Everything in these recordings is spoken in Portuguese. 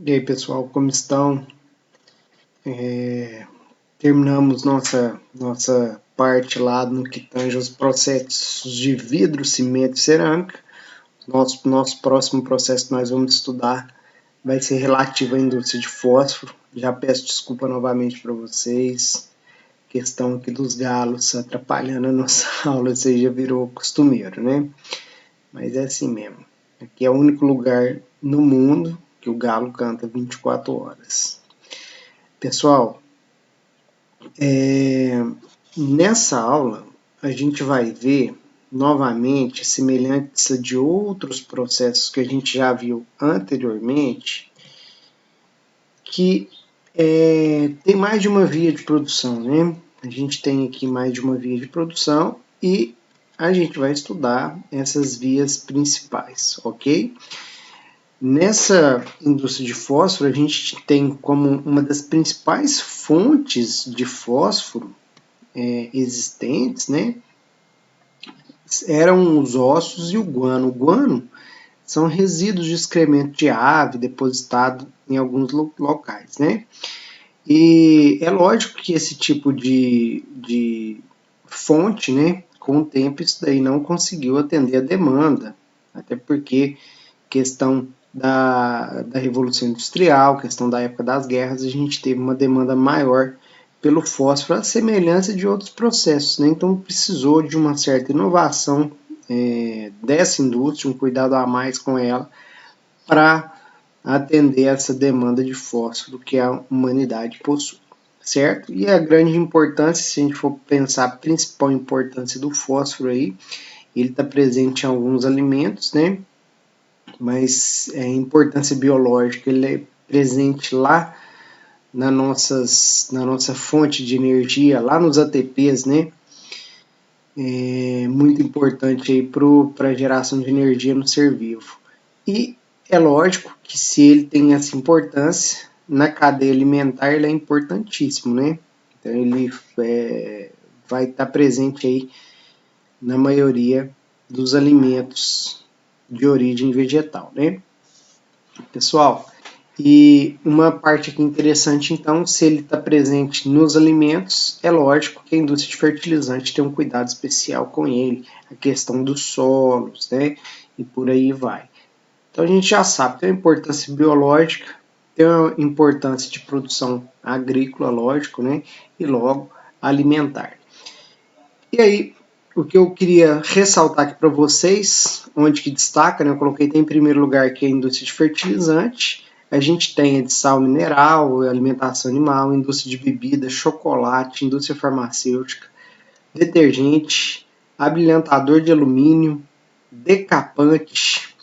E aí, pessoal, como estão? Terminamos nossa parte lá no que tange os processos de vidro, cimento e cerâmica. Nosso próximo processo que nós vamos estudar vai ser relativo à indústria de fósforo. Já peço desculpa novamente para vocês. Questão aqui dos galos atrapalhando a nossa aula, isso aí já virou costumeiro, né? Mas é assim mesmo. Aqui é o único lugar no mundo que o galo canta 24 horas. Pessoal, nessa aula a gente vai ver novamente semelhantes de outros processos que a gente já viu anteriormente, que tem mais de uma via de produção, né? A gente tem aqui mais de uma via de produção e a gente vai estudar essas vias principais, ok? Nessa indústria de fósforo, a gente tem como uma das principais fontes de fósforo existentes, né? Eram os ossos e o guano. O guano são resíduos de excremento de ave depositado em alguns locais, né? E é lógico que esse tipo de fonte, né, com o tempo isso daí não conseguiu atender a demanda, até porque questão da Revolução Industrial, questão da época das guerras, a gente teve uma demanda maior pelo fósforo, a semelhança de outros processos, né? Então precisou de uma certa inovação dessa indústria, um cuidado a mais com ela, para atender essa demanda de fósforo que a humanidade possui, certo? E a grande importância, se a gente for pensar a principal importância do fósforo aí, ele está presente em alguns alimentos, né? Mas a importância biológica, ele é presente lá na nossa fonte de energia, lá nos ATPs, né? É muito importante aí para a geração de energia no ser vivo. E é lógico que se ele tem essa importância, na cadeia alimentar ele é importantíssimo, né? Então ele vai estar presente aí na maioria dos alimentos de origem vegetal, né? Pessoal, e uma parte aqui interessante, então, se ele está presente nos alimentos, é lógico que a indústria de fertilizante tem um cuidado especial com ele, a questão dos solos, né? E por aí vai. Então a gente já sabe, tem uma importância biológica, tem uma importância de produção agrícola, lógico, né? E logo alimentar. E aí, o que eu queria ressaltar aqui para vocês, onde que destaca, né? Eu coloquei em primeiro lugar aqui a indústria de fertilizante, a gente tem a de sal mineral, alimentação animal, indústria de bebida, chocolate, indústria farmacêutica, detergente, abrilhantador de alumínio, decapante.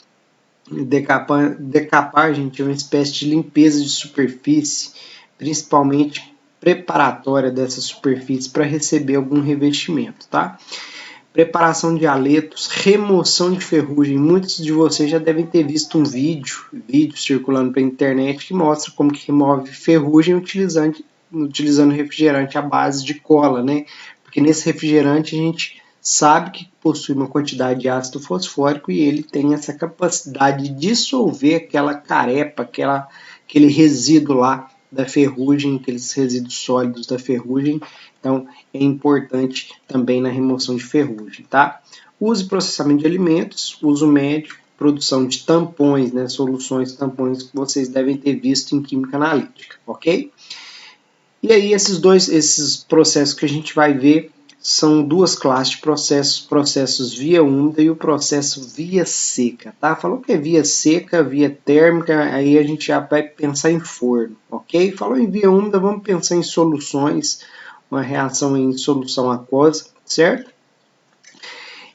Decapar, gente, é uma espécie de limpeza de superfície, principalmente preparatória dessa superfície para receber algum revestimento, tá? Preparação de aletos, remoção de ferrugem. Muitos de vocês já devem ter visto um vídeo circulando pela internet que mostra como que remove ferrugem utilizando refrigerante à base de cola, né? Porque nesse refrigerante a gente sabe que possui uma quantidade de ácido fosfórico e ele tem essa capacidade de dissolver aquela carepa, aquele resíduo lá da ferrugem, aqueles resíduos sólidos da ferrugem. Então, é importante também na remoção de ferrugem, tá? Uso e processamento de alimentos, uso médico, produção de tampões, né, soluções tampões que vocês devem ter visto em química analítica, ok? E aí esses processos que a gente vai ver são duas classes de processos via úmida e o processo via seca, tá? Falou que é via seca, via térmica, aí a gente já vai pensar em forno, ok? Falou em via úmida, vamos pensar em soluções, uma reação em solução aquosa, certo?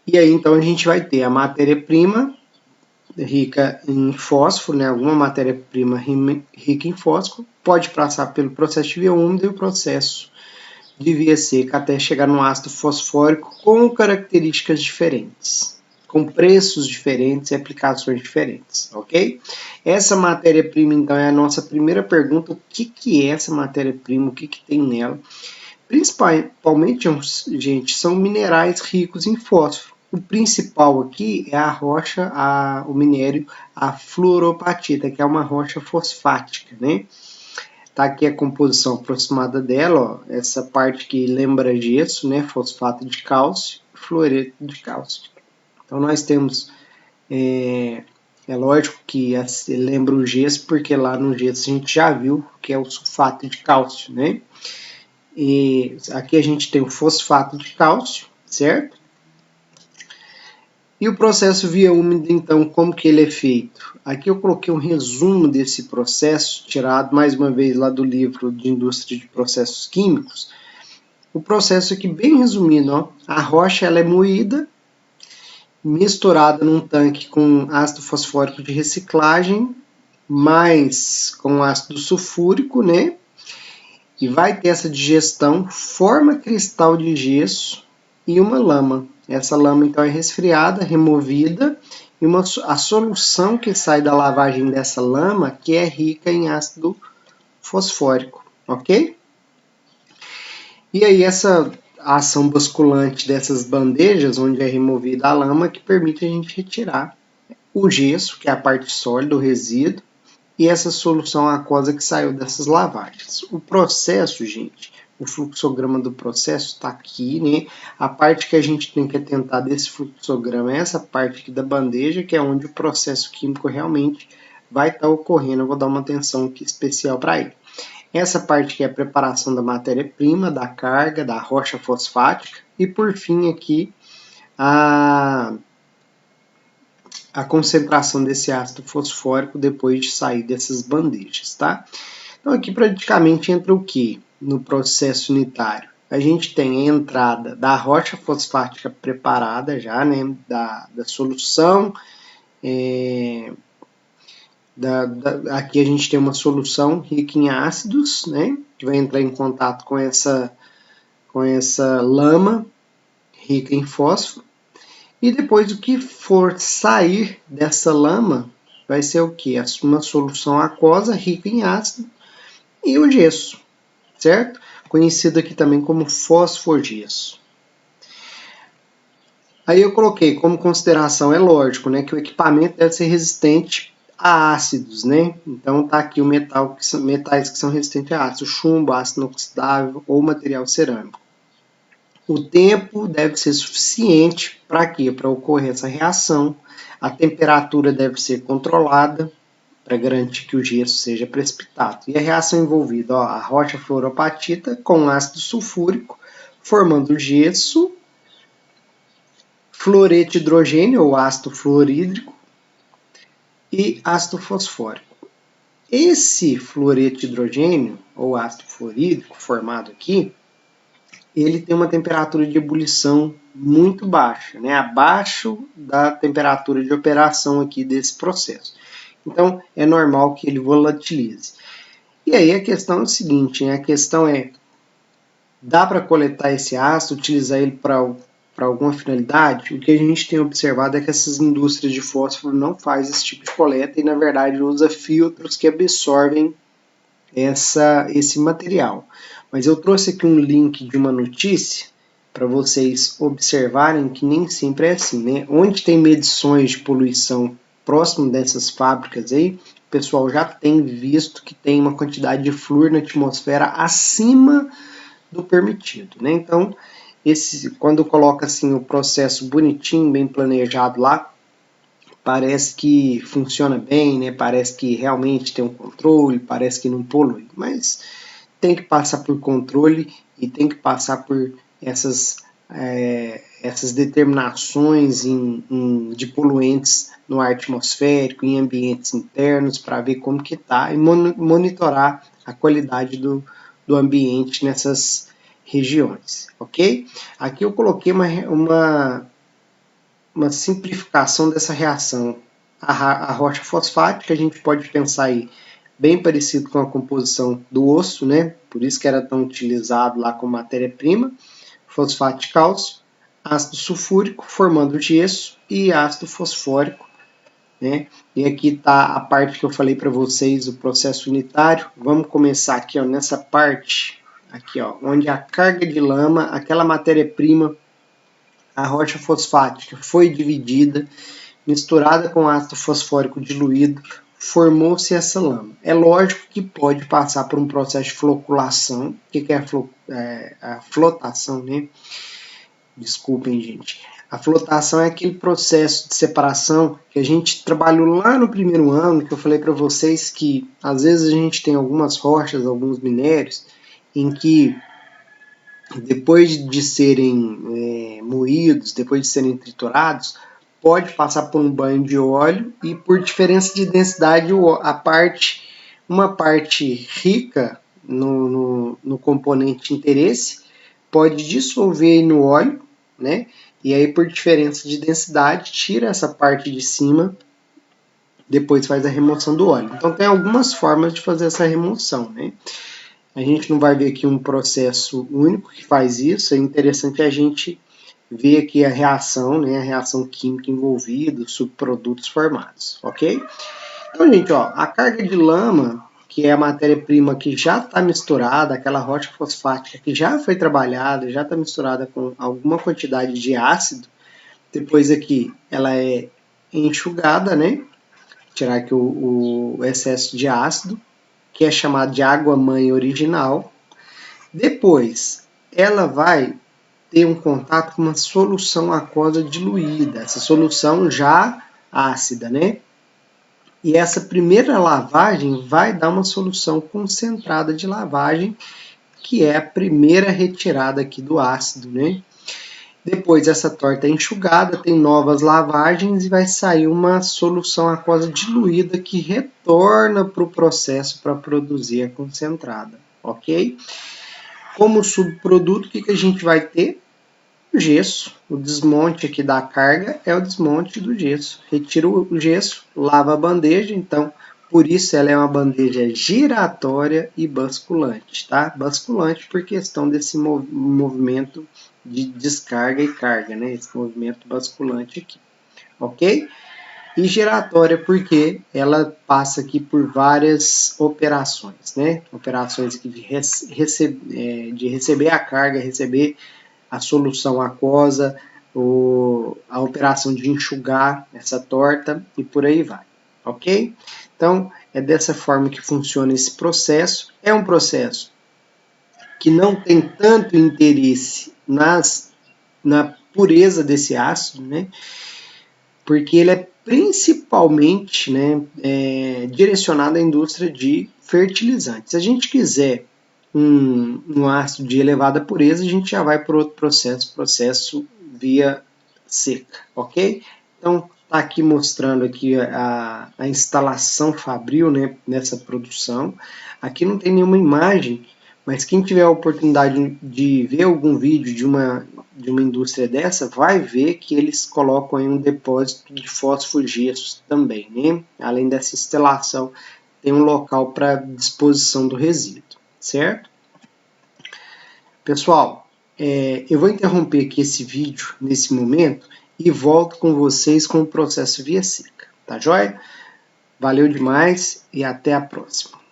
E aí então a gente vai ter a matéria-prima rica em fósforo, né? Alguma matéria-prima rica em fósforo, pode passar pelo processo de via úmida e o processo de via seca até chegar no ácido fosfórico com características diferentes, com preços diferentes e aplicações diferentes, ok? Essa matéria-prima, então, é a nossa primeira pergunta: o que é essa matéria-prima, o que tem nela? Principalmente, gente, são minerais ricos em fósforo. O principal aqui é a rocha, o minério, a fluoropatita, que é uma rocha fosfática, né? Tá aqui a composição aproximada dela, ó, essa parte que lembra gesso, né? Fosfato de cálcio, fluoreto de cálcio. Então nós temos, é lógico que lembra o gesso, porque lá no gesso a gente já viu que é o sulfato de cálcio, né? E aqui a gente tem o fosfato de cálcio, certo? E o processo via úmida, então, como que ele é feito? Aqui eu coloquei um resumo desse processo, tirado mais uma vez lá do livro de Indústria de Processos Químicos. O processo aqui bem resumido, ó, a rocha ela é moída, misturada num tanque com ácido fosfórico de reciclagem, mais com ácido sulfúrico, né? E vai ter essa digestão, forma cristal de gesso e uma lama. Essa lama então é resfriada, removida, e a solução que sai da lavagem dessa lama que é rica em ácido fosfórico, ok? E aí essa ação basculante dessas bandejas, onde é removida a lama, que permite a gente retirar o gesso, que é a parte sólida, o resíduo, e essa solução aquosa que saiu dessas lavagens. O processo, gente, o fluxograma do processo está aqui, né? A parte que a gente tem que atentar desse fluxograma é essa parte aqui da bandeja, que é onde o processo químico realmente vai estar ocorrendo. Eu vou dar uma atenção aqui especial para ele. Essa parte que é a preparação da matéria-prima, da carga, da rocha fosfática, e por fim aqui a concentração desse ácido fosfórico depois de sair dessas bandejas, tá? Então aqui praticamente entra o que no processo unitário? A gente tem a entrada da rocha fosfática preparada já, né, da solução, aqui a gente tem uma solução rica em ácidos, né, que vai entrar em contato com essa lama rica em fósforo, e depois o que for sair dessa lama vai ser o que? Uma solução aquosa rica em ácido e o gesso, certo? Conhecido aqui também como fosfogesso. Aí eu coloquei como consideração, é lógico, né, que o equipamento deve ser resistente a ácidos, né? Então tá aqui o metais que são resistentes a ácido, chumbo, ácido inoxidável ou material cerâmico. O tempo deve ser suficiente para quê? Para ocorrer essa reação. A temperatura deve ser controlada para garantir que o gesso seja precipitado. E a reação envolvida, ó, a rocha fluoropatita com ácido sulfúrico, formando gesso, fluoreto de hidrogênio ou ácido fluorídrico e ácido fosfórico. Esse fluoreto de hidrogênio ou ácido fluorídrico formado aqui, ele tem uma temperatura de ebulição muito baixa, né? Abaixo da temperatura de operação aqui desse processo. Então, é normal que ele volatilize. E aí a questão é o seguinte, né? A questão é, dá para coletar esse ácido, utilizar ele para alguma finalidade? O que a gente tem observado é que essas indústrias de fósforo não fazem esse tipo de coleta e, na verdade, usa filtros que absorvem esse material. Mas eu trouxe aqui um link de uma notícia para vocês observarem que nem sempre é assim, né? Onde tem medições de poluição próximo dessas fábricas aí, o pessoal já tem visto que tem uma quantidade de flúor na atmosfera acima do permitido, né? Então, quando coloca assim o processo bonitinho, bem planejado lá, parece que funciona bem, né? Parece que realmente tem um controle, parece que não polui, mas tem que passar por controle e tem que passar por essas determinações de poluentes no ar atmosférico, em ambientes internos, para ver como que está e monitorar a qualidade do ambiente nessas regiões, ok? Aqui eu coloquei uma simplificação dessa reação. A rocha fosfática, a gente pode pensar aí bem parecido com a composição do osso, né? Por isso que era tão utilizado lá como matéria-prima. Fosfato de cálcio, ácido sulfúrico, formando gesso, e ácido fosfórico, né? E aqui está a parte que eu falei para vocês, o processo unitário. Vamos começar aqui, ó, nessa parte, aqui, ó, onde a carga de lama, aquela matéria-prima a rocha fosfática foi dividida, misturada com ácido fosfórico diluído, formou-se essa lama. É lógico que pode passar por um processo de floculação. O que é a flotação, né? Desculpem, gente. A flotação é aquele processo de separação que a gente trabalhou lá no primeiro ano, que eu falei para vocês que às vezes a gente tem algumas rochas, alguns minérios, em que depois de serem moídos, depois de serem triturados, pode passar por um banho de óleo e por diferença de densidade, uma parte rica no componente de interesse pode dissolver no óleo, né? E aí por diferença de densidade tira essa parte de cima, depois faz a remoção do óleo. Então tem algumas formas de fazer essa remoção, né? A gente não vai ver aqui um processo único que faz isso, é interessante a gente ver aqui a reação, né, a reação química envolvida, os subprodutos formados, ok? Então, gente, ó, a carga de lama, que é a matéria-prima que já está misturada, aquela rocha fosfática que já foi trabalhada, já está misturada com alguma quantidade de ácido, depois aqui ela é enxugada, né? Tirar aqui o excesso de ácido, que é chamado de água-mãe original. Depois, ela vai ter um contato com uma solução aquosa diluída, essa solução já ácida, né? E essa primeira lavagem vai dar uma solução concentrada de lavagem, que é a primeira retirada aqui do ácido, né? Depois essa torta é enxugada, tem novas lavagens e vai sair uma solução aquosa diluída que retorna para o processo para produzir a concentrada, ok? Como subproduto, o que a gente vai ter? O gesso. O desmonte aqui da carga é o desmonte do gesso. Retira o gesso, lava a bandeja, então por isso ela é uma bandeja giratória e basculante, tá? Basculante por questão desse movimento de descarga e carga, né? Esse movimento basculante aqui, ok? E giratória porque ela passa aqui por várias operações, né? Operações de receber a carga, receber a solução aquosa, a operação de enxugar essa torta e por aí vai, ok? Então, é dessa forma que funciona esse processo. É um processo que não tem tanto interesse na pureza desse ácido, né? Porque ele é principalmente, né, direcionado à indústria de fertilizantes. Se a gente quiser um ácido de elevada pureza, a gente já vai para outro processo via seca, ok? Então, está aqui mostrando aqui a instalação fabril, né, nessa produção. Aqui não tem nenhuma imagem, mas quem tiver a oportunidade de ver algum vídeo de uma indústria dessa, vai ver que eles colocam aí um depósito de fosfogesso também, né? Além dessa instalação, tem um local para disposição do resíduo, certo? Pessoal, eu vou interromper aqui esse vídeo nesse momento e volto com vocês com o processo via seca, tá joia? Valeu demais e até a próxima.